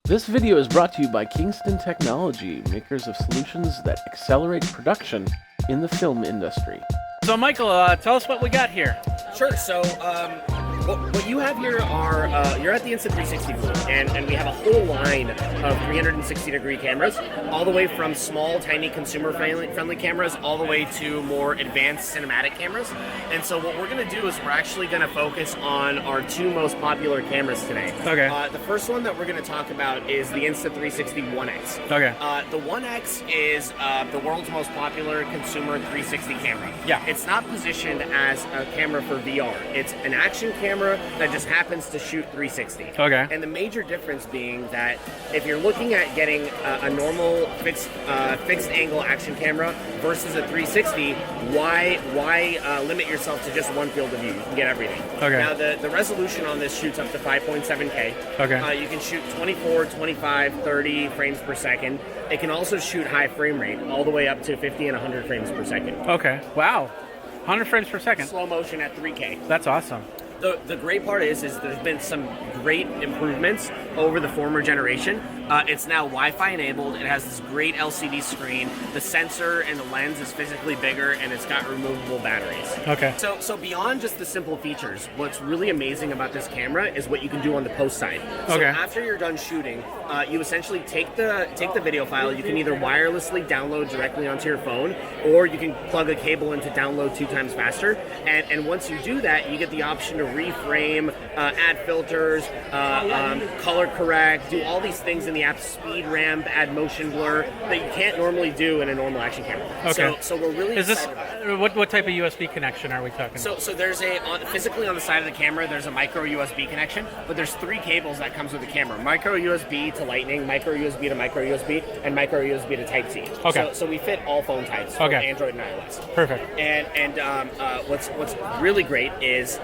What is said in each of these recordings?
This video is brought to you by Kingston Technology, makers of solutions that accelerate production in the film industry. So Michael, tell us what we got here. Sure. So what you have here are, you're at the Insta360 booth, and we have a whole line of 360-degree cameras, all the way from small, tiny, consumer-friendly cameras, all the way to more advanced cinematic cameras. And so what we're going to do is we're actually going to focus on our two most popular cameras today. Okay. The first one that we're going to talk about is the Insta360 One X. Okay. The One X is the world's most popular consumer 360 camera. Yeah. It's not positioned as a camera for VR. It's an action camera that just happens to shoot 360. Okay. And the major difference being that if you're looking at getting a normal fixed angle action camera versus a 360, why limit yourself to just one field of view? You can get everything. Okay. Now the resolution on this shoots up to 5.7K. Okay. You can shoot 24, 25, 30 frames per second. It can also shoot high frame rate, all the way up to 50 and 100 frames per second. Okay. Wow. 100 frames per second. Slow motion at 3K. That's awesome. The great part is there's been some great improvements over the former generation. It's now Wi-Fi enabled. It has this great LCD screen. The sensor and the lens is physically bigger, and it's got removable batteries. Okay. So beyond just the simple features, what's really amazing about this camera is what you can do on the post side. So Okay. after you're done shooting, you essentially take the video file. You can either wirelessly download directly onto your phone, or you can plug a cable in to download 2 times faster. And once you do that, you get the option to reframe, add filters, color correct, do all these things in the app, speed ramp, add motion blur that you can't normally do in a normal action camera. Okay. So we're really Is this excited about it. what type of USB connection are we talking? So there's physically on the side of the camera, there's a micro USB connection, but there's 3 cables that comes with the camera: micro USB to Lightning, micro USB to micro USB, and micro USB to Type C. Okay. So we fit all phone types for Okay. Android and iOS. Perfect. And what's really great is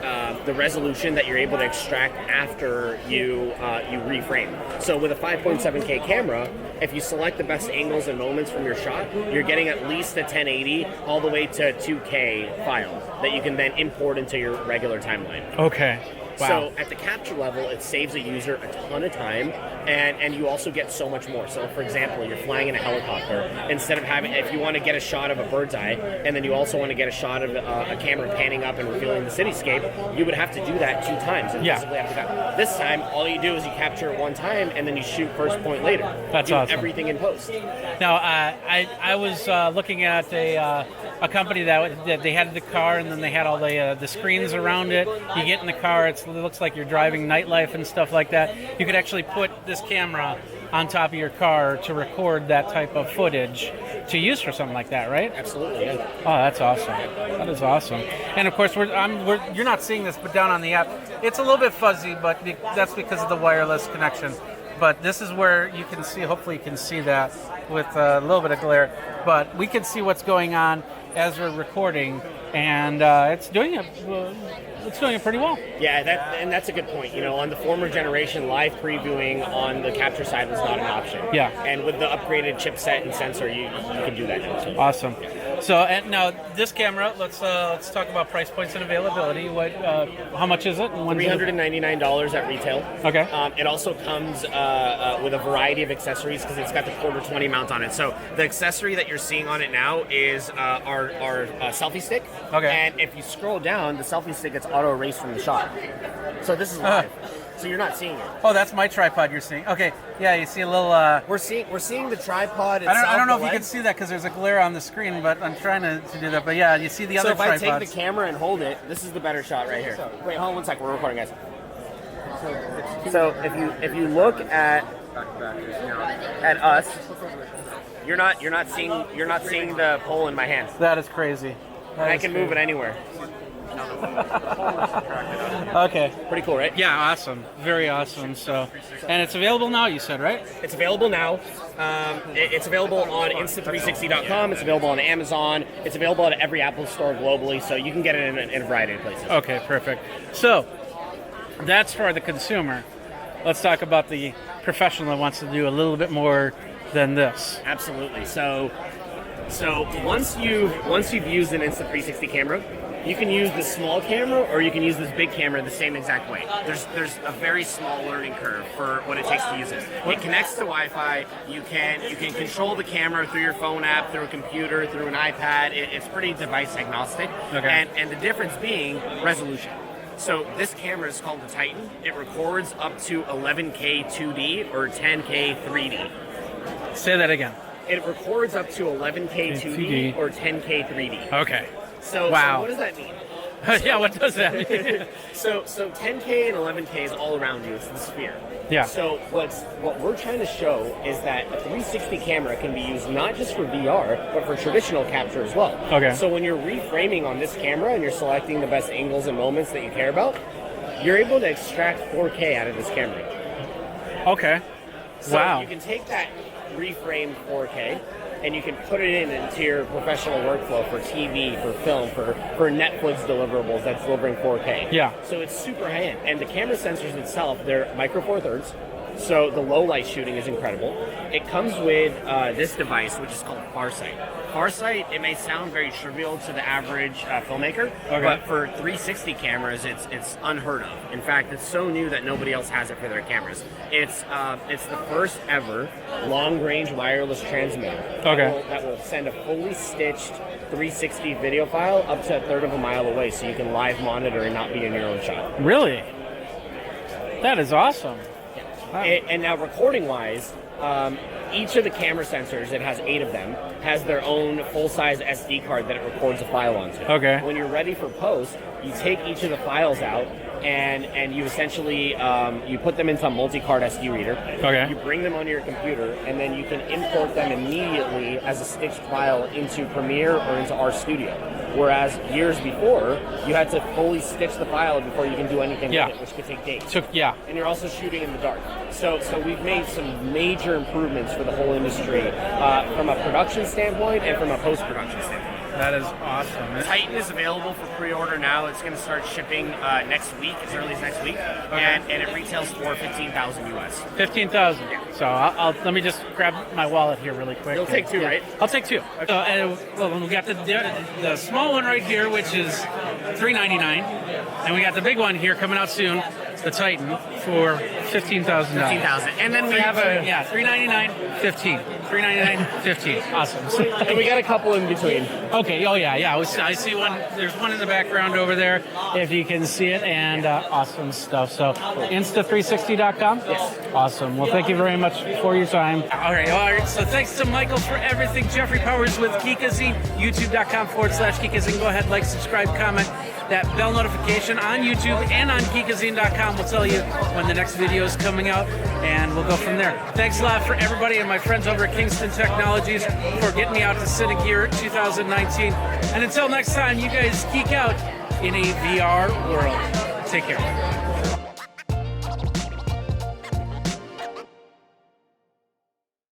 the resolution that you're able to extract after you reframe. So with a 5.7K camera, if you select the best angles and moments from your shot, you're getting at least a 1080 all the way to a 2K file that you can then import into your regular timeline. Okay. Wow. So at the capture level, it saves a user a ton of time, and you also get so much more. So for example, you're flying in a helicopter. Instead of having, if you want to get a shot of a bird's eye, and then you also want to get a shot of a camera panning up and revealing the cityscape, you would have to do that 2 times and Yeah. physically have to go. This time, all you do is you capture it 1 time, and then you shoot first point later. That's do awesome. everything in post. Now, I was looking at a company that they had the car, and then they had all the screens around it. You get in the car, it looks like you're driving nightlife and stuff like that. You could actually put this camera on top of your car to record that type of footage to use for something like that, right? Absolutely, yeah. Oh, that's awesome. That is awesome. And of course, you're not seeing this, but down on the app, it's a little bit fuzzy, but that's because of the wireless connection. But this is where you can see, hopefully you can see that with a little bit of glare, but we can see what's going on as we're recording, and it's doing it pretty well. Yeah, that's a good point. You know, on the former generation, live previewing on the capture side was not an option. Yeah. And with the upgraded chipset and sensor, you can do that now. So. Awesome. So, and now this camera, let's talk about price points and availability. How much is it? $399 at retail. Okay. It also comes with a variety of accessories because it's got the quarter 20 mount on it. So the accessory that you're seeing on it now is our selfie stick. Okay. And if you scroll down, the selfie stick gets auto erased from the shot. So this is live. So you're not seeing it. Oh, that's my tripod you're seeing. Okay, yeah, you see a little... We're seeing the tripod itself. I don't know if you can see that because there's a glare on the screen, but I'm trying to do that. But yeah, you see the other tripods. So if I take the camera and hold it, this is the better shot right here. Wait, hold on 1 sec. We're recording, guys. So if you look at us, you're not seeing the pole in my hand. That is crazy. I can move it anywhere. Okay. Pretty cool, right? Yeah, awesome. Very awesome. So, and it's available now, you said, right? It's available now. It's available on Insta360.com. It's available on Amazon. It's available at every Apple store globally, so you can get it in a variety of places. Okay, perfect. So, that's for the consumer. Let's talk about the professional that wants to do a little bit more than this. Absolutely. So once you've used an Insta360 camera, You can use the small camera or you can use this big camera the same exact way. There's a very small learning curve for what it takes to use it. It connects to Wi-Fi. You can control the camera through your phone app, through a computer, through an iPad. It's pretty device agnostic. Okay. And the difference being resolution. So this camera is called the Titan. It records up to 11K 2D or 10K 3D. Say that again. It records up to 11K 2D or 10K 3D. Okay. So, wow. So what does that mean? Yeah, what does that mean? So 10K and 11K is all around you. It's the sphere. Yeah. So what we're trying to show is that a 360 camera can be used not just for VR, but for traditional capture as well. Okay. So when you're reframing on this camera and you're selecting the best angles and moments that you care about, you're able to extract 4K out of this camera. Okay. So wow. you can take that reframed 4K and you can put it into your professional workflow for TV, for film, for Netflix deliverables that's delivering 4K. Yeah. So it's super high-end. And the camera sensors itself, they're micro four thirds. So the low light shooting is incredible. It comes with this device, which is called Farsight. Farsight, it may sound very trivial to the average filmmaker, but for 360 cameras, it's unheard of. In fact, it's so new that nobody else has it for their cameras. It's the first ever long-range wireless transmitter that will send a fully stitched 360 video file up to a third of a mile away, so you can live monitor and not be in your own shot. Really? That is awesome. Wow. And now recording-wise, each of the camera sensors, it has 8 of them, has their own full-size SD card that it records a file onto. Okay. When you're ready for post, you take each of the files out and you essentially you put them into a multi-card SD reader. Okay. You bring them onto your computer, and then you can import them immediately as a stitched file into Premiere or into RStudio. Whereas years before, you had to fully stitch the file before you can do anything with it, which could take days. And you're also shooting in the dark. So we've made some major improvements for the whole industry from a production standpoint and from a post-production standpoint. That is awesome. Titan is available for pre-order now. It's going to start shipping next week, as early as next week, and it retails for $15,000 US. 15,000. Yeah. So I'll let me just grab my wallet here really quick. You'll take 2, right? I'll take 2. And we got the small one right here, which is $399, and we got the big one here coming out soon, the Titan, for $15,000. $15,000, and then we have a $399, $15. $399, $15. Awesome. And we got a couple in between. Okay. Oh yeah. I see one. There's one in the background over there, if you can see it, and awesome stuff. So, Insta360.com. Yes. Awesome. Well, thank you very much for your time. All right. So thanks to Michael for everything. Jeffrey Powers with Geekazine. YouTube.com/Geekazine. Go ahead, like, subscribe, comment. That bell notification on YouTube and on Geekazine.com will tell you when the next video is coming out, and we'll go from there. Thanks a lot for everybody and my friends over at Kingston Technologies for getting me out to Cynic Gear 2019. And until next time, you guys geek out in a VR world. Take care.